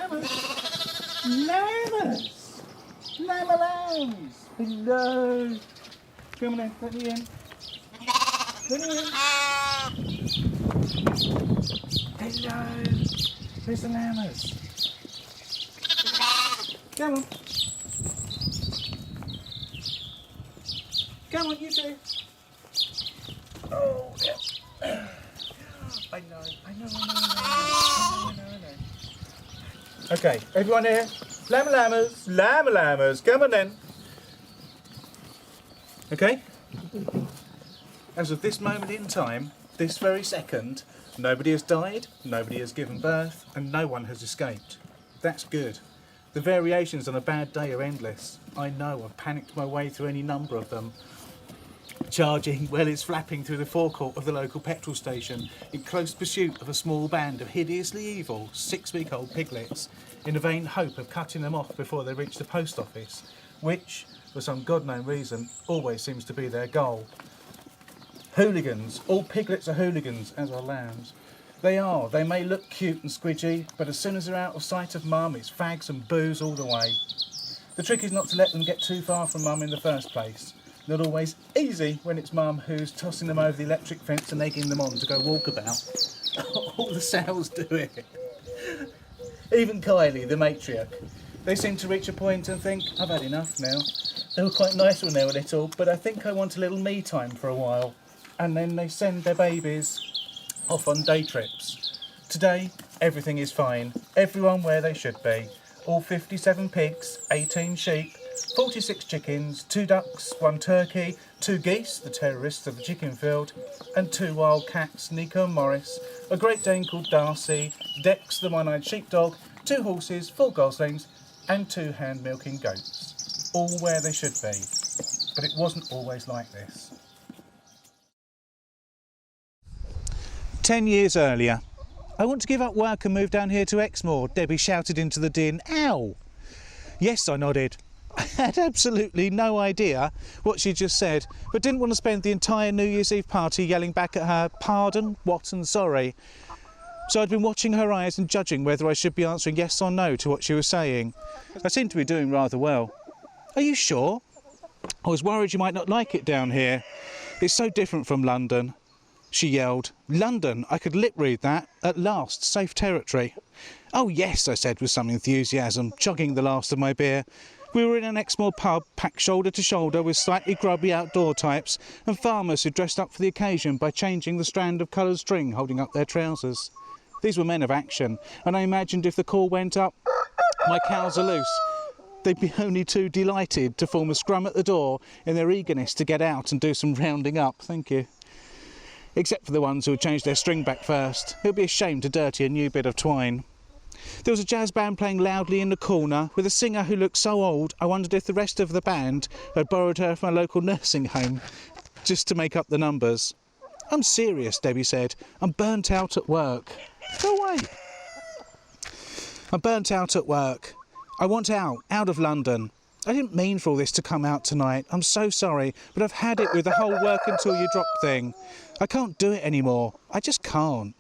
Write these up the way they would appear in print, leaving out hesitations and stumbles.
Llamas! Llamas! Llama lambs! Hello! Come on then, let me in. Let me in. Hello! Where's the llamas? Come on. Come on, you two. Oh, yeah. I know. Okay, everyone here? Llamas, come on then. Okay? As of this moment in time, this very second, nobody has died, nobody has given birth, and no one has escaped. That's good. The variations on a bad day are endless. I know, I've panicked my way through any number of them. Charging, well, it's flapping through the forecourt of the local petrol station in close pursuit of a small band of hideously evil 6-week-old piglets in a vain hope of cutting them off before they reach the post office, which, for some god-known reason, always seems to be their goal. Hooligans. All piglets are hooligans, as are lambs. They are. They may look cute and squidgy, but as soon as they're out of sight of mum, it's fags and booze all the way. The trick is not to let them get too far from mum in the first place. Not always easy when it's mum who's tossing them over the electric fence and egging them on to go walkabout. All the sows do it. Even Kylie, the matriarch. They seem to reach a point and think, I've had enough now. They were quite nice when they were little, but I think I want a little me time for a while. And then they send their babies off on day trips. Today, everything is fine. Everyone where they should be. All 57 pigs, 18 sheep, 46 chickens, 2 ducks, 1 turkey, 2 geese, the terrorists of the chicken field, and 2 wild cats, Nico and Morris, a Great Dane called Darcy, Dex, the one-eyed sheepdog, 2 horses, 4 goslings, and 2 hand-milking goats. All where they should be. But it wasn't always like this. 10 years earlier. I want to give up work and move down here to Exmoor, Debbie shouted into the din. Ow! Yes, I nodded. I had absolutely no idea what she just said, but didn't want to spend the entire New Year's Eve party yelling back at her, pardon, what and sorry. So I'd been watching her eyes and judging whether I should be answering yes or no to what she was saying. I seemed to be doing rather well. Are you sure? I was worried you might not like it down here. It's so different from London. She yelled. London, I could lip read that. At last, safe territory. Oh yes, I said with some enthusiasm, chugging the last of my beer. We were in an Exmoor pub, packed shoulder to shoulder with slightly grubby outdoor types and farmers who dressed up for the occasion by changing the strand of coloured string holding up their trousers. These were men of action, and I imagined if the call went up, my cows are loose, they'd be only too delighted to form a scrum at the door in their eagerness to get out and do some rounding up. Thank you. Except for the ones who had changed their string back first. It would be a shame to dirty a new bit of twine. There was a jazz band playing loudly in the corner with a singer who looked so old I wondered if the rest of the band had borrowed her from a local nursing home just to make up the numbers. I'm serious, Debbie said. I'm burnt out at work. Go away. I'm burnt out at work. I want out of London. I didn't mean for all this to come out tonight. I'm so sorry, but I've had it with the whole work until you drop thing. I can't do it anymore. I just can't.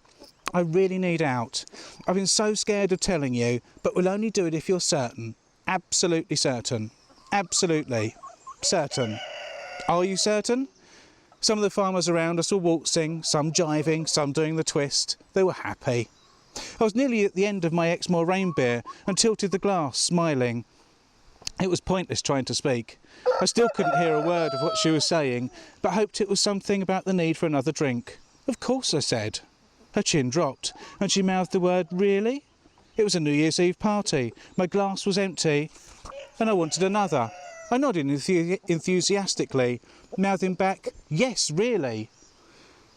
I really need out. I've been so scared of telling you, but we'll only do it if you're certain. Absolutely certain. Absolutely certain. Are you certain? Some of the farmers around us were waltzing, some jiving, some doing the twist. They were happy. I was nearly at the end of my Exmoor rain beer and tilted the glass, smiling. It was pointless trying to speak. I still couldn't hear a word of what she was saying, but hoped it was something about the need for another drink. Of course, I said. Her chin dropped, and she mouthed the word, really? It was a New Year's Eve party. My glass was empty, and I wanted another. I nodded enthusiastically, mouthing back, yes, really.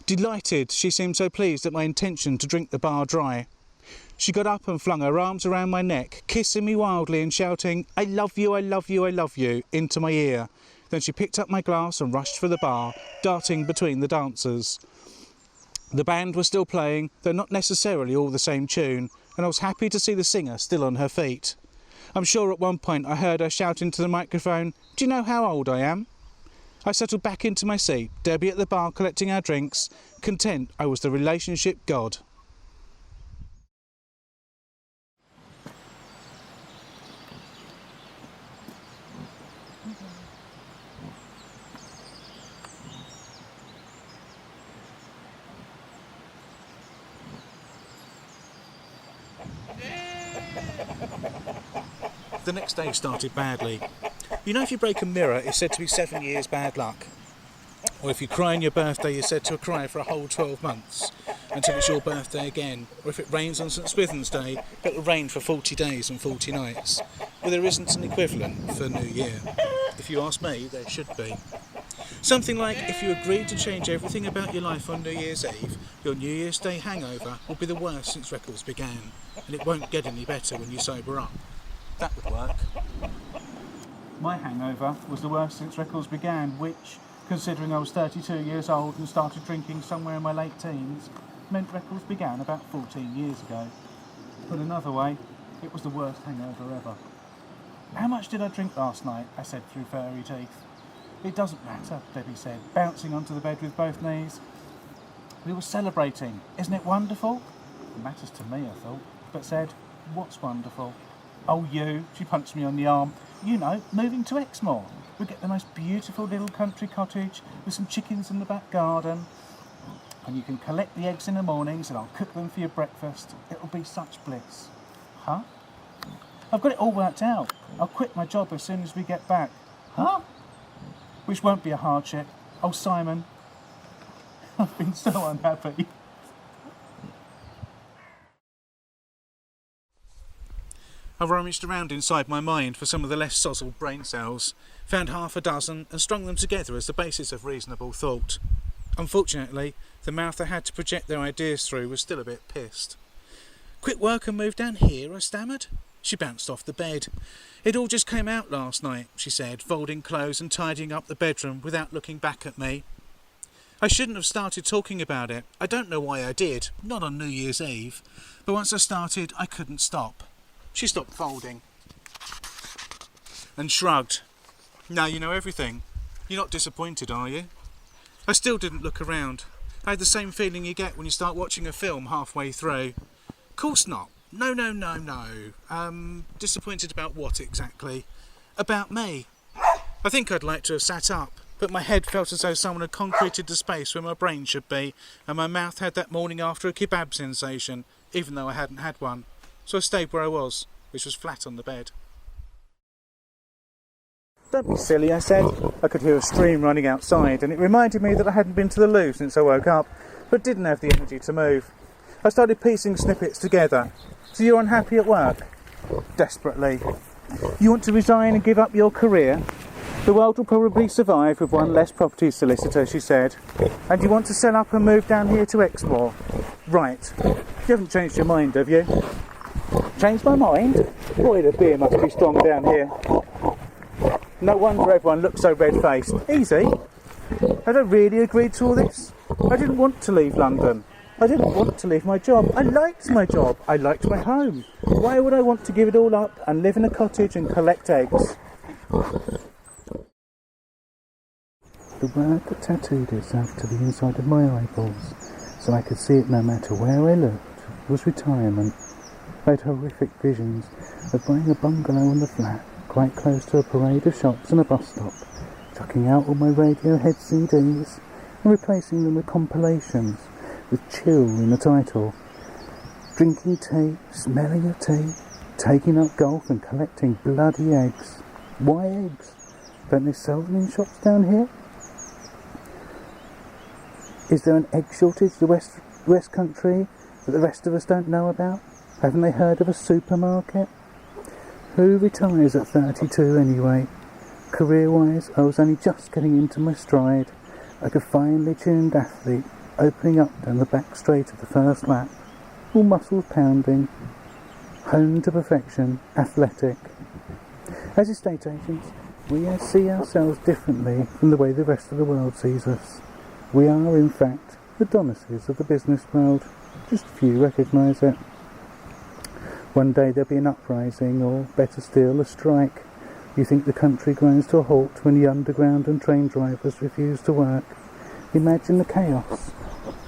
Delighted, she seemed so pleased at my intention to drink the bar dry. She got up and flung her arms around my neck, kissing me wildly and shouting, I love you, I love you, I love you, into my ear. Then she picked up my glass and rushed for the bar, darting between the dancers. The band was still playing, though not necessarily all the same tune, and I was happy to see the singer still on her feet. I'm sure at one point I heard her shout into the microphone, do you know how old I am? I settled back into my seat, Debbie at the bar collecting our drinks, content I was the relationship god. The next day started badly. You know, if you break a mirror, it's said to be 7 years bad luck. Or if you cry on your birthday, you're said to cry for a whole 12 months until it's your birthday again. Or if it rains on St Swithin's Day, it'll rain for 40 days and 40 nights. Well, there isn't an equivalent for New Year. If you ask me, there should be. Something like, if you agreed to change everything about your life on New Year's Eve, your New Year's Day hangover will be the worst since records began, and it won't get any better when you sober up. That would work. My hangover was the worst since records began, which, considering I was 32 years old and started drinking somewhere in my late teens, meant records began about 14 years ago. Put another way, it was the worst hangover ever. How much did I drink last night? I said through furry teeth. It doesn't matter, Debbie said, bouncing onto the bed with both knees. We were celebrating. Isn't it wonderful? It matters to me, I thought, but said, what's wonderful? Oh, you, she punched me on the arm. You know, moving to Exmoor. We get the most beautiful little country cottage with some chickens in the back garden. And you can collect the eggs in the mornings and I'll cook them for your breakfast. It'll be such bliss. Huh? I've got it all worked out. I'll quit my job as soon as we get back. Huh? Which won't be a hardship. Oh, Simon, I've been so unhappy. I rummaged around inside my mind for some of the less sozzled brain cells, found half a dozen and strung them together as the basis of reasonable thought. Unfortunately, the mouth I had to project their ideas through was still a bit pissed. Quit work and move down here, I stammered. She bounced off the bed. It all just came out last night, she said, folding clothes and tidying up the bedroom without looking back at me. I shouldn't have started talking about it. I don't know why I did, not on New Year's Eve, but once I started, I couldn't stop. She stopped folding and shrugged. Now you know everything. You're not disappointed, are you? I still didn't look around. I had the same feeling you get when you start watching a film halfway through. Course not. No. Disappointed about what exactly? About me. I think I'd like to have sat up, but my head felt as though someone had concreted the space where my brain should be, and my mouth had that morning after a kebab sensation, even though I hadn't had one. So I stayed where I was, which was flat on the bed. Don't be silly, I said. I could hear a stream running outside, and it reminded me that I hadn't been to the loo since I woke up, but didn't have the energy to move. I started piecing snippets together. So you're unhappy at work? Desperately. You want to resign and give up your career? The world will probably survive with one less property solicitor, she said. And you want to sell up and move down here to Exmoor? Right. You haven't changed your mind, have you? Changed my mind? Boy, the beer must be strong down here. No wonder everyone looks so red-faced. Easy. Had I really agreed to all this? I didn't want to leave London. I didn't want to leave my job. I liked my job. I liked my home. Why would I want to give it all up and live in a cottage and collect eggs? The word that tattooed itself to the inside of my eyeballs, so I could see it no matter where I looked, was retirement. I had horrific visions of buying a bungalow on the flat, quite close to a parade of shops and a bus stop, chucking out all my Radiohead CDs and replacing them with compilations with chill in the title, drinking tea, smelling of tea, taking up golf and collecting bloody eggs. Why eggs? Don't they sell them in shops down here? Is there an egg shortage in the West Country that the rest of us don't know about? Haven't they heard of a supermarket? Who retires at 32 anyway? Career-wise, I was only just getting into my stride, like a finely tuned athlete, opening up down the back straight of the first lap, all muscles pounding, honed to perfection, athletic. As estate agents, we see ourselves differently from the way the rest of the world sees us. We are, in fact, the Donuses of the business world. Just few recognise it. One day there'll be an uprising, or better still, a strike. You think the country grinds to a halt when the underground and train drivers refuse to work. Imagine the chaos.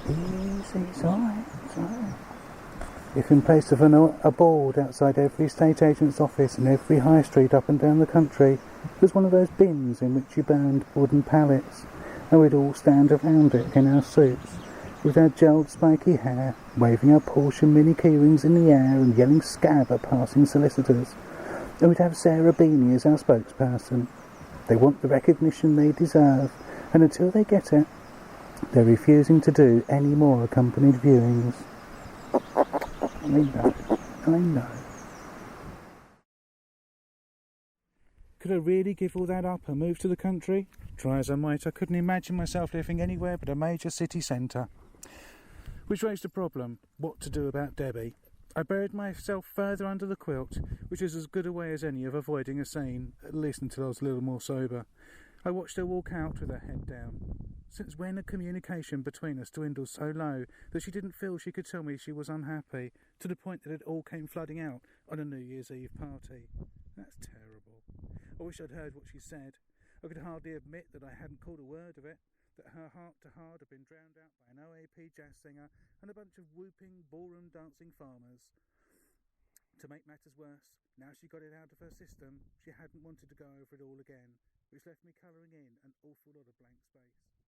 Easy, it's alright, it's alright. If in place of a board outside every estate agent's office and every high street up and down the country was one of those bins in which you burned wooden pallets, and we'd all stand around it in our suits, with our gelled spiky hair, waving our Porsche mini keyrings in the air and yelling scab at passing solicitors. And we'd have Sarah Beanie as our spokesperson. They want the recognition they deserve, and until they get it, they're refusing to do any more accompanied viewings. I know. Could I really give all that up and move to the country? Try as I might, I couldn't imagine myself living anywhere but a major city centre. Which raised a problem: what to do about Debbie. I buried myself further under the quilt, which is as good a way as any of avoiding a scene, at least until I was a little more sober. I watched her walk out with her head down. Since when had communication between us dwindled so low that she didn't feel she could tell me she was unhappy, to the point that it all came flooding out on a New Year's Eve party? That's terrible. I wish I'd heard what she said. I could hardly admit that I hadn't caught a word of it, that her heart-to-heart had been drowned out by an OAP jazz singer and a bunch of whooping, ballroom dancing farmers. To make matters worse, now she got it out of her system, she hadn't wanted to go over it all again, which left me colouring in an awful lot of blank space.